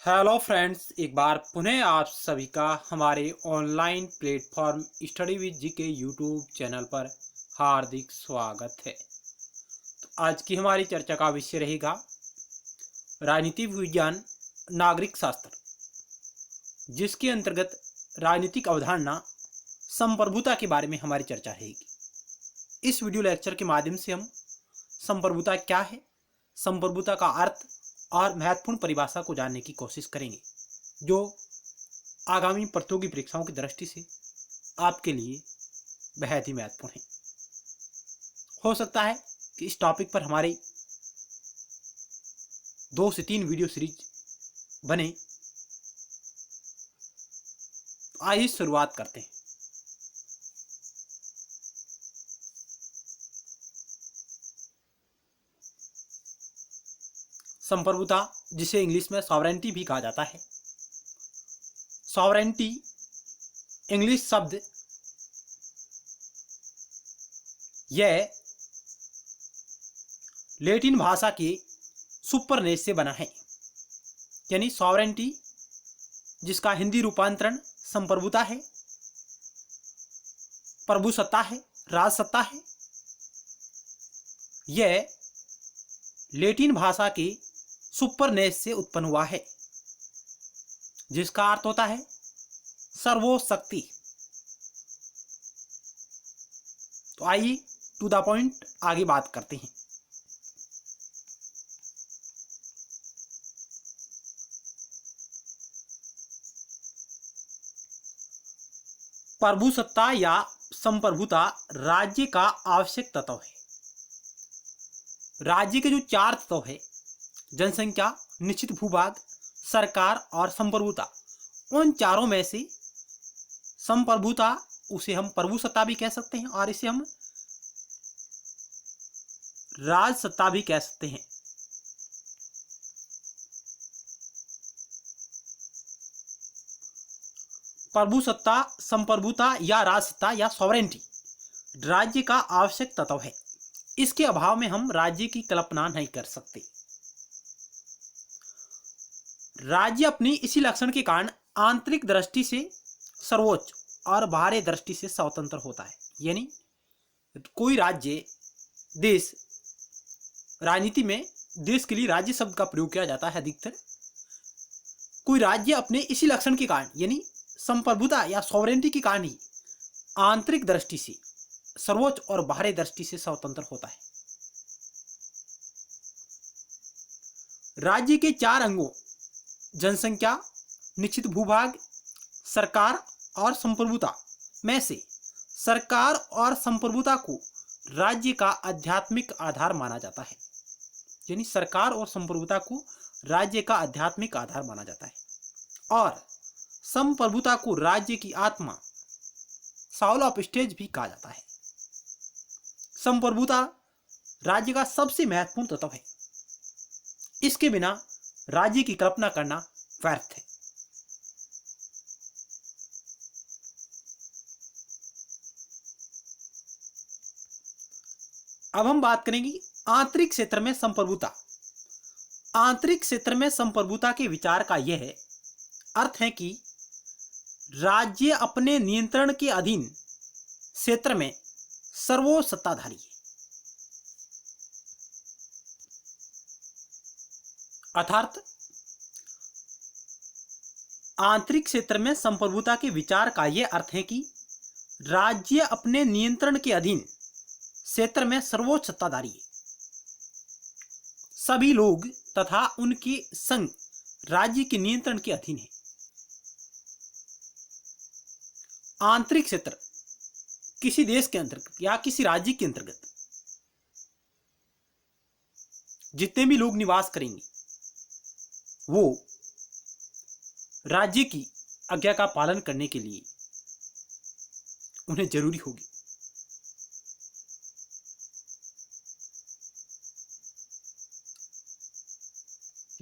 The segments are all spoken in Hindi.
हेलो फ्रेंड्स, एक बार पुनः आप सभी का हमारे online platform study with GK YouTube channel पर हार्दिक स्वागत है। तो आज की हमारी चर्चा का विषय रहेगा राजनीति विज्ञान नागरिक शास्त्र, जिसके अंतर्गत राजनीतिक अवधारणा संप्रभुता के बारे में हमारी चर्चा रहेगी। इस वीडियो लेक्चर के माध्यम से हम संप्रभुता क्या है, संप्रभुता का अर्थ और महत्वपूर्ण परिभाषा को जानने की कोशिश करेंगे, जो आगामी प्रतियोगी परीक्षाओं की दृष्टि से आपके लिए बेहद ही महत्वपूर्ण है। हो सकता है कि इस टॉपिक पर हमारे 2 से 3 वीडियो सीरीज बने। तो आइए शुरुआत करते हैं। संप्रभुता, जिसे इंग्लिश में सॉवरेंटी भी कहा जाता है। सॉवरेंटी इंग्लिश शब्द यह लैटिन भाषा के सुपरनेस से बना है, यानी सॉवरेंटी, जिसका हिंदी रूपांतरण संप्रभुता है, प्रभुसत्ता है, राजसत्ता है। यह लैटिन भाषा के सुपरनेस से उत्पन्न हुआ है, जिसका अर्थ होता है सर्वशक्ति। तो आइए टू द पॉइंट आगे बात करते हैं। प्रभुसत्ता या संप्रभुता राज्य का आवश्यक तत्व है। राज्य के जो 4 तत्व है, जनसंख्या, निश्चित भूभाग, सरकार और संप्रभुता, उन चारों में से संप्रभुता, उसे हम प्रभुसत्ता भी कह सकते हैं और इसे हम राजसत्ता भी कह सकते हैं। प्रभुसत्ता, संप्रभुता या राजसत्ता या सॉवरेंटी राज्य का आवश्यक तत्व है। इसके अभाव में हम राज्य की कल्पना नहीं कर सकते। राज्य अपनी इसी लक्षण के कारण आंतरिक दृष्टि से सर्वोच्च और बाहरी दृष्टि से स्वतंत्र होता है। यानी कोई राज्य, देश, राजनीति में देश के लिए राज्य शब्द का प्रयोग किया जाता है अधिकतर। कोई राज्य अपने इसी लक्षण के कारण, यानी संप्रभुता या सॉवरेंटी के कारण ही आंतरिक दृष्टि से सर्वोच्च और बाहरी दृष्टि से स्वतंत्र होता है। राज्य के 4 अंगों, जनसंख्या, निश्चित भूभाग, सरकार और संप्रभुता में से सरकार और संप्रभुता को राज्य का आध्यात्मिक आधार माना जाता है। यानी सरकार और संप्रभुता को राज्य का आध्यात्मिक आधार माना जाता है और संप्रभुता को राज्य की आत्मा, साउल ऑफ स्टेज भी कहा जाता है। संप्रभुता राज्य का सबसे महत्वपूर्ण तत्व है। इसके बिना राज्य की कल्पना करना व्यर्थ है। अब हम बात करेंगे आंतरिक क्षेत्र में संप्रभुता। आंतरिक क्षेत्र में संप्रभुता के विचार का यह अर्थ है कि राज्य अपने नियंत्रण के अधीन क्षेत्र में सर्वोच्च सत्ताधारी है। अर्थात आंतरिक क्षेत्र में संप्रभुता के विचार का यह अर्थ है कि राज्य अपने नियंत्रण के अधीन क्षेत्र में सर्वोच्च सत्ताधारी है। सभी लोग तथा उनके संघ राज्य के नियंत्रण के अधीन है। आंतरिक क्षेत्र किसी देश के अंतर्गत या किसी राज्य के अंतर्गत जितने भी लोग निवास करेंगे, वो राज्य की आज्ञा का पालन करने के लिए उन्हें जरूरी होगी।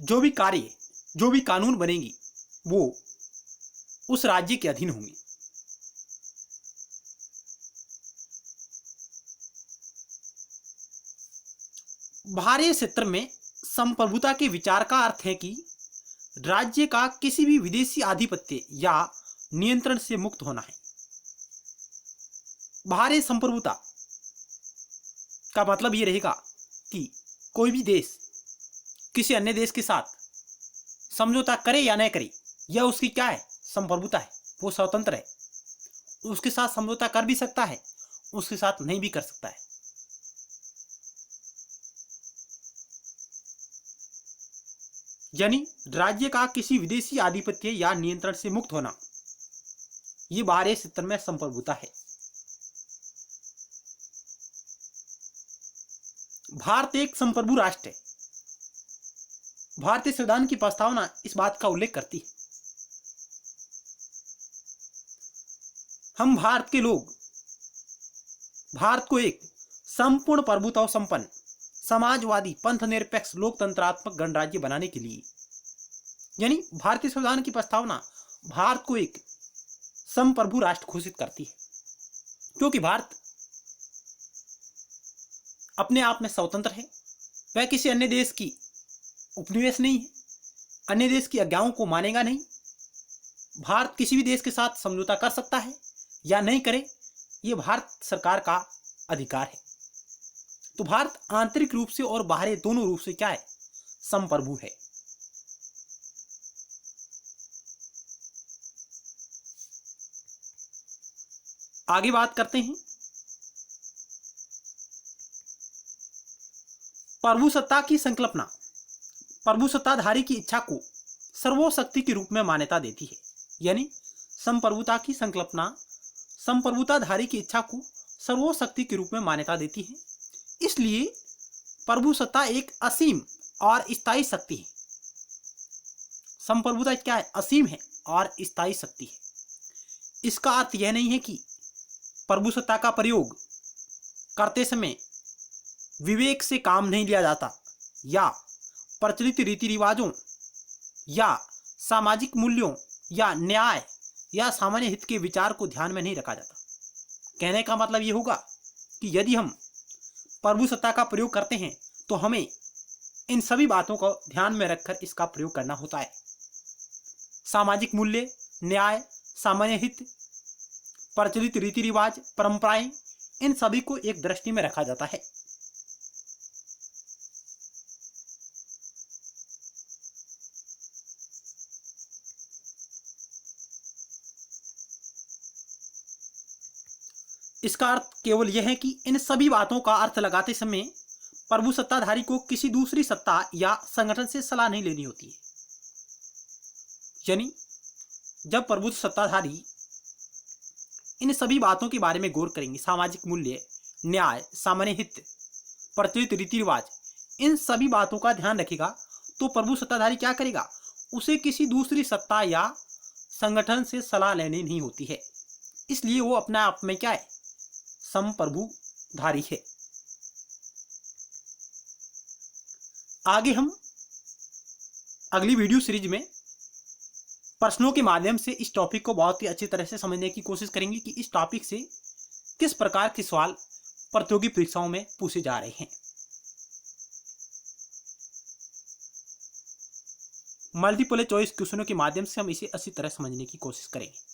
जो भी कार्य, जो भी कानून बनेंगी, वो उस राज्य के अधीन होंगे। बाहरी क्षेत्र में संप्रभुता के विचार का अर्थ है कि राज्य का किसी भी विदेशी आधिपत्य या नियंत्रण से मुक्त होना है। बाहरी संप्रभुता का मतलब ये रहेगा कि कोई भी देश किसी अन्य देश के साथ समझौता करे या न करे, यह उसकी क्या है, संप्रभुता है, वो स्वतंत्र है। उसके साथ समझौता कर भी सकता है, उसके साथ नहीं भी कर सकता है। यानी राज्य का किसी विदेशी आधिपत्य या नियंत्रण से मुक्त होना, ये बाहरी क्षेत्र में संप्रभुता है। भारत एक संप्रभु राष्ट्र है। भारतीय संविधान की प्रस्तावना इस बात का उल्लेख करती है। हम भारत के लोग भारत को एक संपूर्ण प्रभुत्व संपन्न समाजवादी पंथ निरपेक्ष लोकतंत्रात्मक गणराज्य बनाने के लिए, यानी भारतीय संविधान की प्रस्तावना भारत को एक संप्रभु राष्ट्र घोषित करती है, क्योंकि भारत अपने आप में स्वतंत्र है। वह किसी अन्य देश की उपनिवेश नहीं है, अन्य देश की आज्ञाओं को मानेगा नहीं। भारत किसी भी देश के साथ समझौता कर सकता है या नहीं करे, यह भारत सरकार का अधिकार है। तो भारत आंतरिक रूप से और बाहरी दोनों रूप से क्या है, संप्रभु है। आगे बात करते हैं प्रभुसत्ता की संकल्पना। प्रभुसत्ताधारी की इच्छा को सर्वशक्ति के रूप में मान्यता देती है। यानी संप्रभुता की संकल्पना संप्रभुताधारी की इच्छा को सर्वशक्ति के रूप में मान्यता देती है। इसलिए प्रभुसत्ता एक असीम और स्थायी शक्ति है। संप्रभुता क्या है, असीम है और स्थायी शक्ति है। इसका अर्थ यह नहीं है कि प्रभुसत्ता का प्रयोग करते समय विवेक से काम नहीं लिया जाता या प्रचलित रीति रिवाजों या सामाजिक मूल्यों या न्याय या सामान्य हित के विचार को ध्यान में नहीं रखा जाता। कहने का मतलब यह होगा कि यदि हम प्रभुसत्ता का प्रयोग करते हैं तो हमें इन सभी बातों को ध्यान में रखकर इसका प्रयोग करना होता है। सामाजिक मूल्य, न्याय, सामान्य हित, प्रचलित रीति रिवाज, परंपराएं, इन सभी को एक दृष्टि में रखा जाता है। इसका अर्थ केवल यह है कि इन सभी बातों का अर्थ लगाते समय प्रभुसत्ताधारी को किसी दूसरी सत्ता या संगठन से सलाह नहीं लेनी होती है। यानी जब प्रभुसत्ताधारी इन सभी बातों के बारे में गौर करेंगे, सामाजिक मूल्य, न्याय, सामान्य हित, प्रचलित रीति रिवाज, इन सभी बातों का ध्यान रखेगा, तो प्रभुसत्ताधारी क्या करेगा, उसे किसी दूसरी सत्ता या संगठन से सलाह लेनी नहीं होती है। इसलिए वो अपने आप में क्या है, संप्रभुधारी है। आगे हम अगली वीडियो सीरीज में प्रश्नों के माध्यम से इस टॉपिक को बहुत ही अच्छी तरह से समझने की कोशिश करेंगे कि इस टॉपिक से किस प्रकार के सवाल प्रतियोगी परीक्षाओं में पूछे जा रहे हैं। मल्टीपल चॉइस क्वेश्चनों के माध्यम से हम इसे अच्छी तरह समझने की कोशिश करेंगे।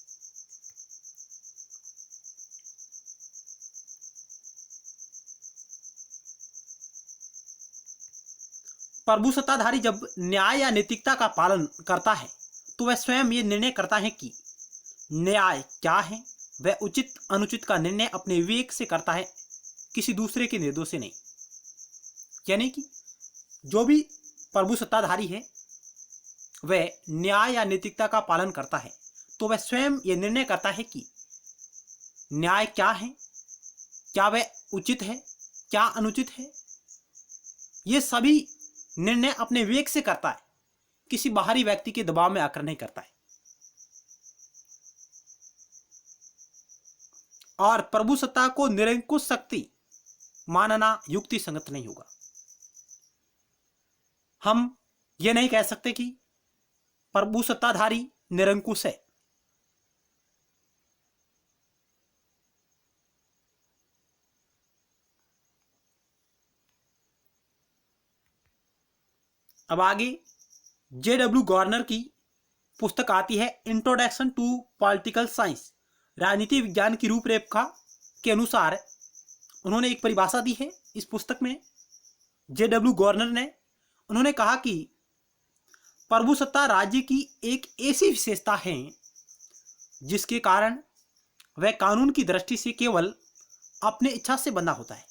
प्रभुसत्ताधारी जब न्याय या नैतिकता का पालन करता है तो वह स्वयं ये निर्णय करता है कि न्याय क्या है। वह उचित अनुचित का निर्णय अपने विवेक से करता है, किसी दूसरे के निर्देश से नहीं। यानी कि जो भी प्रभुसत्ताधारी है वह न्याय या नैतिकता का पालन करता है, तो वह स्वयं ये निर्णय करता है कि न्याय क्या है, क्या वह उचित है, क्या अनुचित है। ये सभी निर्णय अपने विवेक से करता है, किसी बाहरी व्यक्ति के दबाव में आकर नहीं करता है। और प्रभुसत्ता को निरंकुश शक्ति मानना युक्ति संगत नहीं होगा। हम ये नहीं कह सकते कि प्रभुसत्ताधारी निरंकुश है। अब आगे JW गॉर्नर की पुस्तक आती है इंट्रोडक्शन टू पॉलिटिकल साइंस, राजनीति विज्ञान की रूपरेखा के अनुसार उन्होंने एक परिभाषा दी है इस पुस्तक में। JW गॉर्नर ने उन्होंने कहा कि प्रभुसत्ता राज्य की एक ऐसी विशेषता है जिसके कारण वह कानून की दृष्टि से केवल अपने इच्छा से बंधा होता है,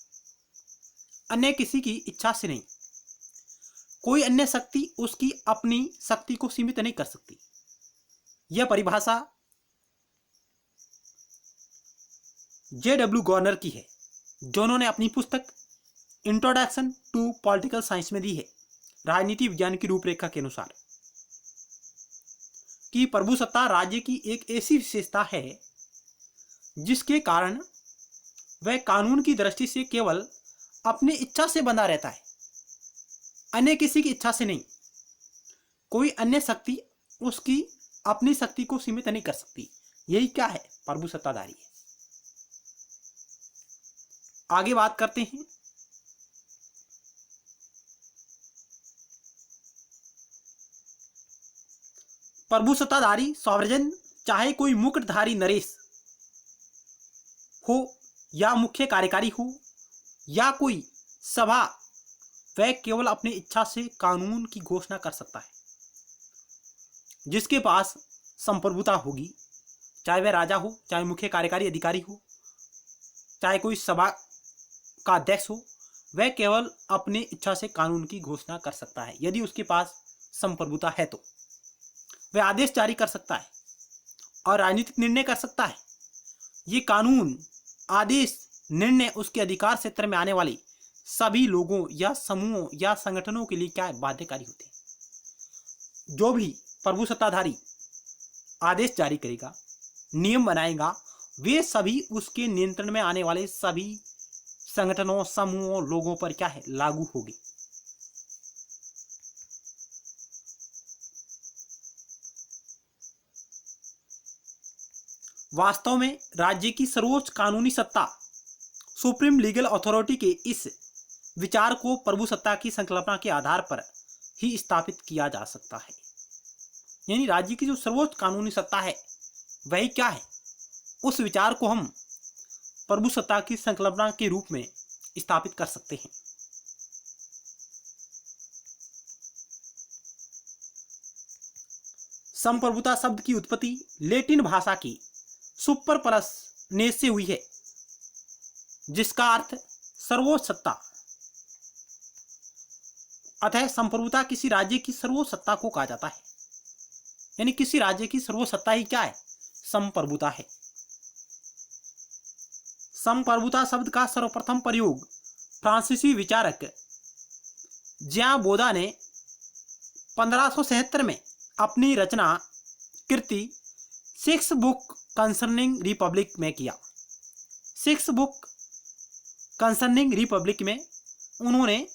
अन्य किसी की इच्छा से नहीं। कोई अन्य शक्ति उसकी अपनी शक्ति को सीमित नहीं कर सकती। यह परिभाषा JW गॉर्नर की है, जो उन्होंने अपनी पुस्तक इंट्रोडक्शन टू पॉलिटिकल साइंस में दी है, राजनीति विज्ञान की रूपरेखा के अनुसार, कि प्रभुसत्ता राज्य की एक ऐसी विशेषता है जिसके कारण वह कानून की दृष्टि से केवल अपनी इच्छा से बंधा रहता है, अन्य किसी की इच्छा से नहीं। कोई अन्य शक्ति उसकी अपनी शक्ति को सीमित नहीं कर सकती। यही क्या है? प्रभुसत्ताधारी है। आगे बात करते हैं प्रभुसत्ताधारी सॉवरेन, चाहे कोई मुकुटधारी नरेश हो या मुख्य कार्यकारी हो या कोई सभा, वह केवल अपनी इच्छा से कानून की घोषणा कर सकता है। जिसके पास संप्रभुता होगी, चाहे वह राजा हो, चाहे मुख्य कार्यकारी अधिकारी हो, चाहे कोई सभा का अध्यक्ष हो, वह केवल अपनी इच्छा से कानून की घोषणा कर सकता है। यदि उसके पास संप्रभुता है तो वह आदेश जारी कर सकता है और राजनीतिक निर्णय कर सकता है। ये कानून, आदेश, निर्णय उसके अधिकार क्षेत्र में आने वाले सभी लोगों या समूहों या संगठनों के लिए क्या है? बाध्यकारी होते हैं। जो भी प्रभुसत्ताधारी आदेश जारी करेगा, नियम बनाएगा, वे सभी उसके नियंत्रण में आने वाले सभी संगठनों, समूहों, लोगों पर क्या है? लागू होगी। वास्तव में राज्य की सर्वोच्च कानूनी सत्ता, सुप्रीम लीगल अथॉरिटी के इस विचार को प्रभुसत्ता की संकल्पना के आधार पर ही स्थापित किया जा सकता है। यानी राज्य की जो सर्वोच्च कानूनी सत्ता है वही क्या है? उस विचार को हम प्रभुसत्ता की संकल्पना के रूप में स्थापित कर सकते हैं। संप्रभुता शब्द की उत्पत्ति लैटिन भाषा की सुपर प्लस ने से हुई है, जिसका अर्थ सर्वोच्च सत्ता। अतः संप्रभुता किसी राज्य की सर्वोच्च सत्ता को कहा जाता है। यानी किसी राज्य की सर्वोच्च सत्ता ही क्या है? संप्रभुता है। संप्रभुता शब्द का सर्वप्रथम प्रयोग फ्रांसीसी विचारक ज्यां बोदा ने 1577 में अपनी रचना कृति सिक्स बुक कंसर्निंग रिपब्लिक में किया। सिक्स बुक कंसर्निंग रिपब्लिक में उन्होंने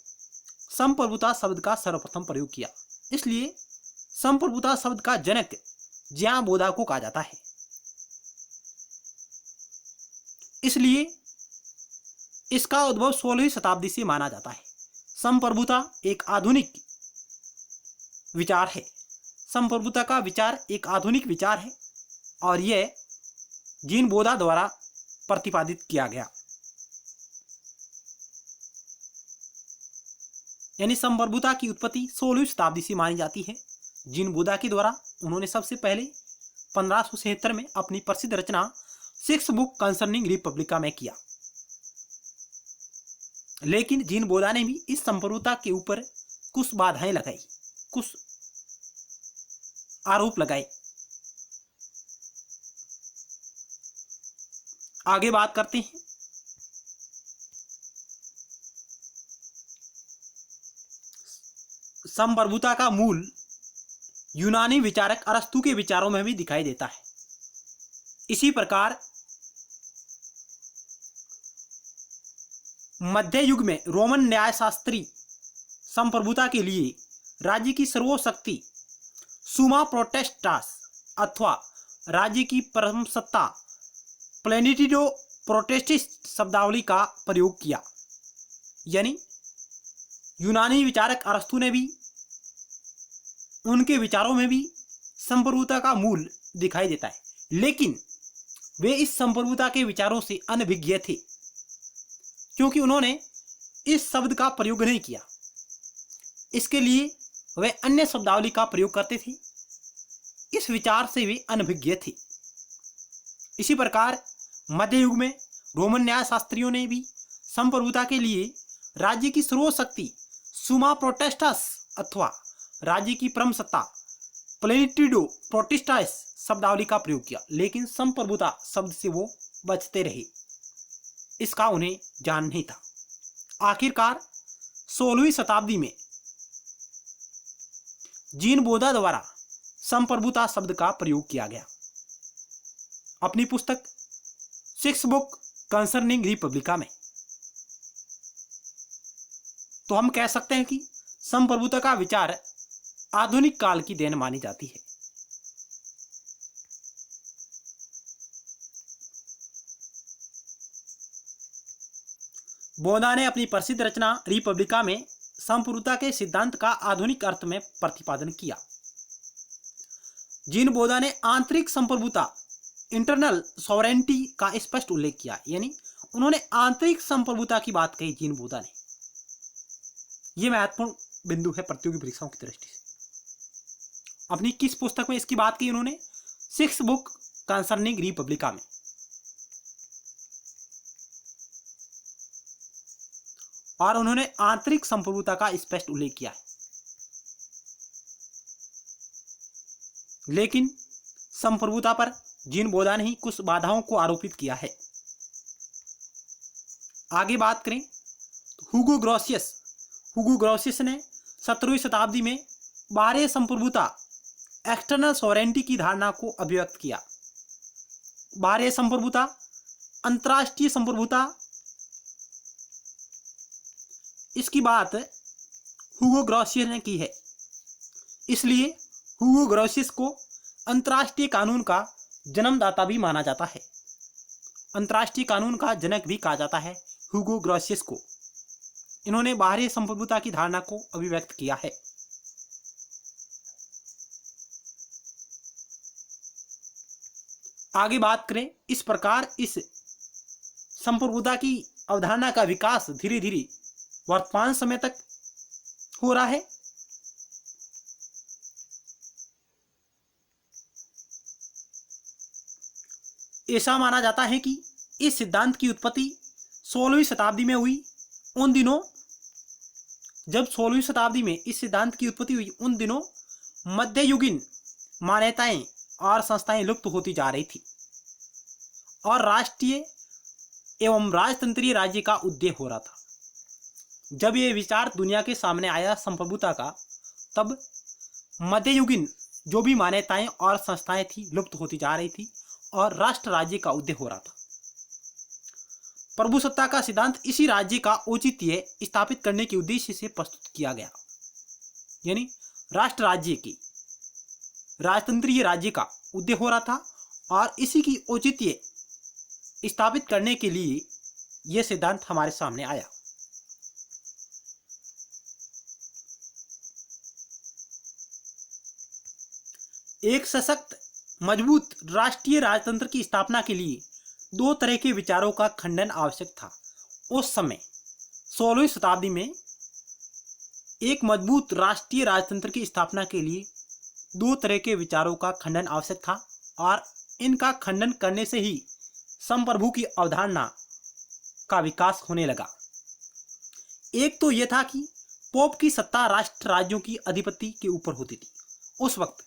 संप्रभुता शब्द का सर्वप्रथम प्रयोग किया। इसलिए संप्रभुता शब्द का जनक ज्यां बोदा को कहा जाता है। इसलिए इसका उद्भव 16वीं शताब्दी से माना जाता है। संप्रभुता एक आधुनिक विचार है। संप्रभुता का विचार एक आधुनिक विचार है और यह जीन बोदा द्वारा प्रतिपादित किया गया। यानी संप्रभुता की उत्पत्ति 16वीं शताब्दी से मानी जाती है। जीन बोदा के द्वारा उन्होंने सबसे पहले 1577 में अपनी प्रसिद्ध रचना सिक्स बुक कंसर्निंग रिपब्लिका में किया। लेकिन जीन बोदा ने भी इस संप्रभुता के ऊपर कुछ बाधाएं लगाई, कुछ आरोप लगाए। आगे बात करते हैं संप्रभुता का मूल यूनानी विचारक अरस्तु के विचारों में भी दिखाई देता है। इसी प्रकार मध्य युग में रोमन न्यायशास्त्री संप्रभुता के लिए राज्य की सर्वोच्च शक्ति सुमा प्रोटेस्टास अथवा राज्य की परम सत्ता प्लेनिटिडो प्रोटेस्टिस शब्दावली का प्रयोग किया। यानी यूनानी विचारक अरस्तु ने भी उनके विचारों में भी संप्रभुता का मूल दिखाई देता है, लेकिन वे इस संप्रभुता के विचारों से अनभिज्ञ थे, क्योंकि उन्होंने इस शब्द का प्रयोग नहीं किया। इसके लिए वे अन्य शब्दावली का प्रयोग करते थे। इस विचार से वे अनभिज्ञ थे। इसी प्रकार मध्य युग में रोमन न्याय शास्त्रियों ने भी संप्रभुता के लिए राज्य की सर्वशक्ति सुमा प्रोटेस्टास अथवा राज्य की परम सत्ता प्लेनिट्यूडो प्रोटेस्टास शब्दावली का प्रयोग किया, लेकिन संप्रभुता शब्द से वो बचते रहे। इसका उन्हें ज्ञान नहीं था। आखिरकार 16वीं शताब्दी में जीन बोधा द्वारा संप्रभुता शब्द का प्रयोग किया गया। अपनी पुस्तक 6 बुक कंसर्निंग रिपब्लिका में। तो हम कह सकते हैं कि संप्रभुता का विचार आधुनिक काल की देन मानी जाती है। बोधा ने अपनी प्रसिद्ध रचना रिपब्लिका में संप्रभुता के सिद्धांत का आधुनिक अर्थ में प्रतिपादन किया। जीन बोधा ने आंतरिक संप्रभुता इंटरनल सॉवरेंटी का स्पष्ट उल्लेख किया, यानी उन्होंने आंतरिक संप्रभुता की बात कही जीन बोधा ने। यह महत्वपूर्ण बिंदु है प्रतियोगी परीक्षाओं की दृष्टि से। अपनी किस पुस्तक में इसकी बात की उन्होंने? 6 बुक कंसर्निंग रिपब्लिका में। और उन्होंने आंतरिक संप्रभुता का स्पष्ट उल्लेख किया है, लेकिन संप्रभुता पर जीन बोधा ने ही कुछ बाधाओं को आरोपित किया है। आगे बात करें तो हुगो ग्रोसियस ने 17वीं शताब्दी में बाह्य संप्रभुता एक्सटर्नल सॉवरेंटी की धारणा को अभिव्यक्त किया। बाह्य संप्रभुता, अंतर्राष्ट्रीय संप्रभुता, इसकी बात हुगो ग्रोसियस ने की है। इसलिए हुगो ग्रोसियस को अंतर्राष्ट्रीय कानून का जन्मदाता भी माना जाता है। अंतर्राष्ट्रीय कानून का जनक भी कहा जाता है हुगो ग्रोसियस को। इन्होंने बाहरी संप्रभुता की धारणा को अभिव्यक्त किया है। आगे बात करें, इस प्रकार इस संप्रभुता की अवधारणा का विकास धीरे धीरे वर्तमान समय तक हो रहा है। ऐसा माना जाता है कि इस सिद्धांत की उत्पत्ति 16वीं शताब्दी में हुई। उन दिनों जब 16वीं शताब्दी में इस सिद्धांत की उत्पत्ति हुई, उन दिनों मध्ययुगीन मान्यताएं और संस्थाएं लुप्त होती जा रही थी और राष्ट्रीय एवं राजतंत्रीय राज्य का उदय हो रहा था। जब ये विचार दुनिया के सामने आया संप्रभुता का, तब मध्ययुगीन जो भी मान्यताएं और संस्थाएं थी लुप्त होती जा रही थी और राष्ट्र राज्य का उदय हो रहा था। प्रभुसत्ता का सिद्धांत इसी राज्य का औचित्य स्थापित करने के उद्देश्य से प्रस्तुत किया गया, यानी राष्ट्र राज्य की राजतंत्रीय राज्य का उदय हो रहा था और इसी की औचित्य स्थापित करने के लिए यह सिद्धांत हमारे सामने आया। एक सशक्त मजबूत राष्ट्रीय राजतंत्र की स्थापना के लिए 2 तरह के विचारों का खंडन आवश्यक था। उस समय 16वीं शताब्दी में एक मजबूत राष्ट्रीय राजतंत्र की स्थापना के लिए 2 तरह के विचारों का खंडन आवश्यक था और इनका खंडन करने से ही संप्रभु की अवधारणा का विकास होने लगा। एक तो यह था कि पोप की सत्ता राष्ट्र राज्यों की अधिपति के ऊपर होती थी। उस वक्त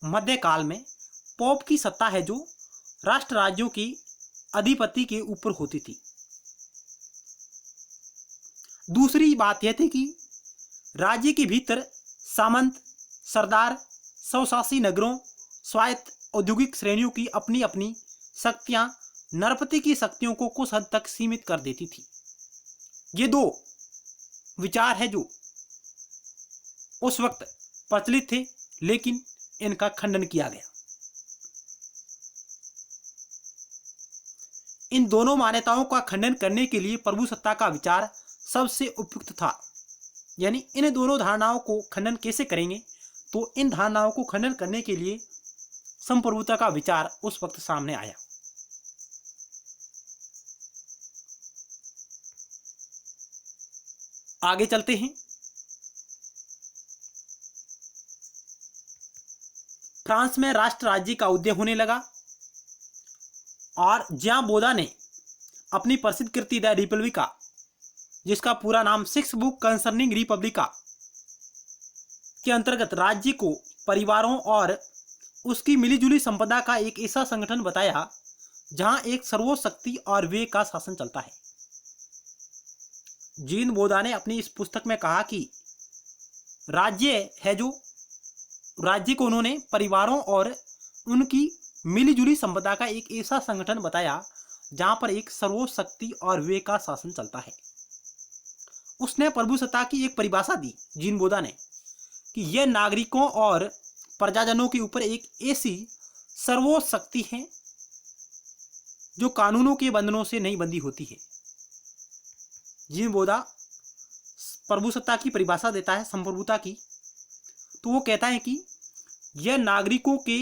मध्यकाल में पोप की सत्ता है जो राष्ट्र राज्यों की अधिपति के ऊपर होती थी। दूसरी बात यह थी कि राज्य के भीतर सामंत, सरदार, स्वशासी नगरों, स्वायत्त औद्योगिक श्रेणियों की अपनी अपनी शक्तियां नरपति की शक्तियों को कुछ हद तक सीमित कर देती थी। ये 2 विचार है जो उस वक्त प्रचलित थे, लेकिन इनका खंडन किया गया। इन दोनों मान्यताओं का खंडन करने के लिए प्रभुसत्ता का विचार सबसे उपयुक्त था। यानी इन दोनों धारणाओं को खंडन कैसे करेंगे, तो इन धारणाओं को खंडन करने के लिए संप्रभुता का विचार उस वक्त सामने आया। आगे चलते हैं। फ्रांस में राष्ट्र राज्य का उदय होने लगा और ज्यां बोदा ने अपनी प्रसिद्ध कृति द रिपब्लिका, जिसका पूरा नाम सिक्स बुक कंसर्निंग रिपब्लिका के अंतर्गत राज्य को परिवारों और उसकी मिलीजुली संपदा का एक ऐसा संगठन बताया जहां एक सर्वोच्च शक्ति और विवेक का शासन चलता है। जीन बोदा ने अपनी इस पुस्तक में कहा कि राज्य है जो राज्य को उन्होंने परिवारों और उनकी मिलीजुली संपदा का एक ऐसा संगठन बताया जहां पर एक सर्वोच्च शक्ति और विवेक का शासन चलता है। उसने प्रभुसत्ता की एक परिभाषा दी जीन बोदा ने कि यह नागरिकों और प्रजाजनों के ऊपर एक ऐसी सर्वोच्च शक्ति है जो कानूनों के बंधनों से नहीं बंधी होती है। जीन बोदा प्रभुसत्ता की परिभाषा देता है संप्रभुता की, तो वो कहता है कि यह नागरिकों के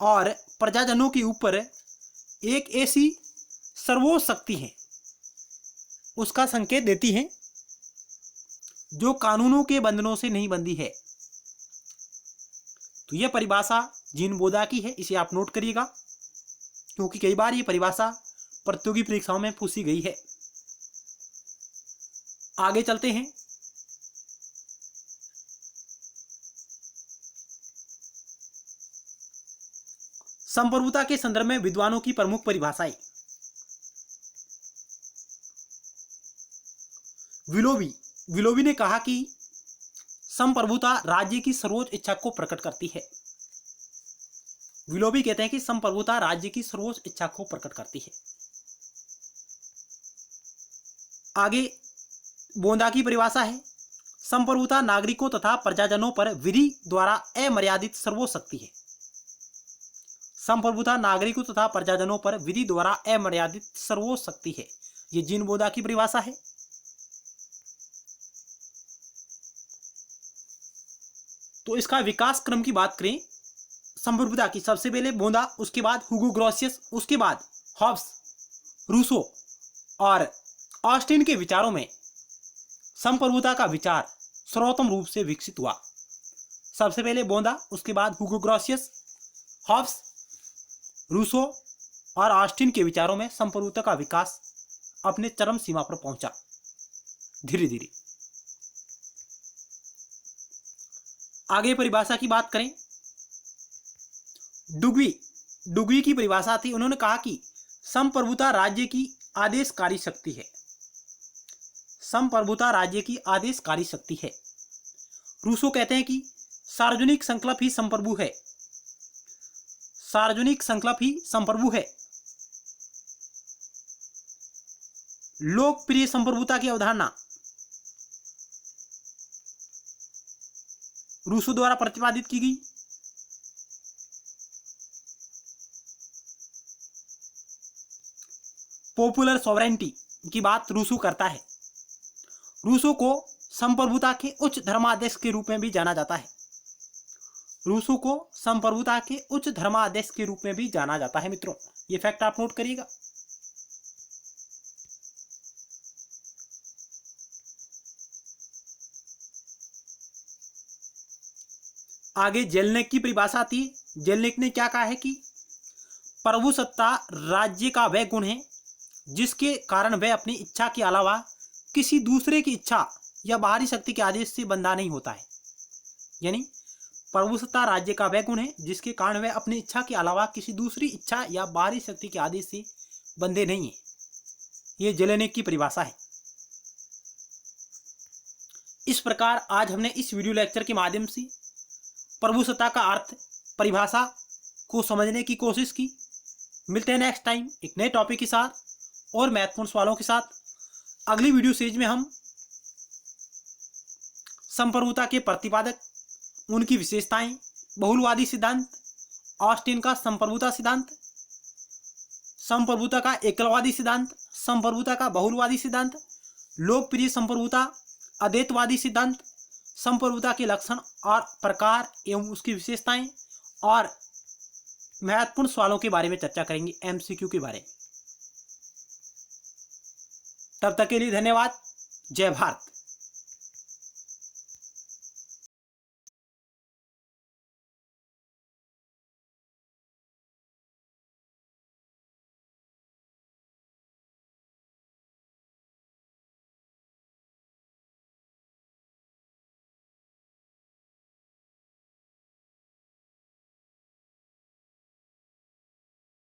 और प्रजाजनों के ऊपर एक ऐसी सर्वोच्च शक्ति है, उसका संकेत देती है, जो कानूनों के बंधनों से नहीं बंधी है। तो यह परिभाषा जीन बोदा की है, इसे आप नोट करिएगा, क्योंकि कई बार यह परिभाषा प्रतियोगी परीक्षाओं में पूछी गई है। आगे चलते हैं। संप्रभुता के संदर्भ में विद्वानों की प्रमुख परिभाषाएं। विलोबी ने कहा कि संप्रभुता राज्य की सर्वोच्च इच्छा को प्रकट करती है। विलोबी कहते हैं कि संप्रभुता राज्य की सर्वोच्च इच्छा को प्रकट करती है। आगे बोदा की परिभाषा है, संप्रभुता नागरिकों तथा प्रजाजनों पर विधि द्वारा अमर्यादित सर्वोच्च शक्ति है। संप्रभुता नागरिकों तथा प्रजाजनों पर विधि द्वारा अमर्यादित सर्वोच्च शक्ति है। यह जीन बोदा की परिभाषा है। तो इसका विकास क्रम की बात करें संप्रभुता की, सबसे पहले बोदा, उसके बाद हुगो ग्रोसियस, उसके बाद हॉब्स, रूसो और ऑस्टिन के विचारों में संप्रभुता का विचार सर्वोत्तम रूप से विकसित हुआ। सबसे पहले बोदा, उसके बाद हुगो ग्रोसियस, हॉब्स, रूसो और ऑस्टिन के विचारों में संप्रभुता का विकास अपने चरम सीमा पर पहुंचा धीरे धीरे। आगे परिभाषा की बात करें, डुग्वी की परिभाषा थी। उन्होंने कहा कि संप्रभुता राज्य की आदेशकारी शक्ति है। संप्रभुता राज्य की आदेशकारी शक्ति है। रूसो कहते हैं कि सार्वजनिक संकल्प ही संप्रभु है। सार्वजनिक संकल्प ही संप्रभु है। लोकप्रिय संप्रभुता की अवधारणा रूसो द्वारा प्रतिपादित की गई। पॉपुलर सॉवरेंटी की बात रूसो करता है। रूसो को संप्रभुता के उच्च धर्मादेश के रूप में भी जाना जाता है। रूसो को संप्रभुता के उच्च धर्मादेश के रूप में भी जाना जाता है। मित्रों, ये फैक्ट आप नोट करिएगा। आगे जेलनेक की परिभाषा थी। जेलनेक ने क्या कहा है कि प्रभुसत्ता राज्य का वह गुण है जिसके कारण वह अपनी इच्छा के अलावा किसी दूसरे की इच्छा या बाहरी शक्ति के आदेश से बंधा नहीं होता है। यानी प्रभुसत्ता राज्य का वह गुण है जिसके कारण वह अपनी इच्छा के अलावा किसी दूसरी इच्छा या बाहरी शक्ति के आदेश से बंधे नहीं है। यह जेलनेक की परिभाषा है। इस प्रकार आज हमने इस वीडियो लेक्चर के माध्यम से प्रभुसत्ता का अर्थ, परिभाषा को समझने की कोशिश की। मिलते हैं नेक्स्ट टाइम एक नए टॉपिक के साथ और महत्वपूर्ण सवालों के साथ। अगली वीडियो सीरीज में हम संप्रभुता के प्रतिपादक, उनकी विशेषताएं, बहुलवादी सिद्धांत, ऑस्टिन का संप्रभुता सिद्धांत, संप्रभुता का एकलवादी सिद्धांत, संप्रभुता का बहुलवादी सिद्धांत, लोकप्रिय संप्रभुता, अद्वैतवादी सिद्धांत, संप्रभुता के लक्षण और प्रकार एवं उसकी विशेषताएं और महत्वपूर्ण सवालों के बारे में चर्चा करेंगे, एमसीक्यू के बारे में। तब तक के लिए धन्यवाद। जय भारत।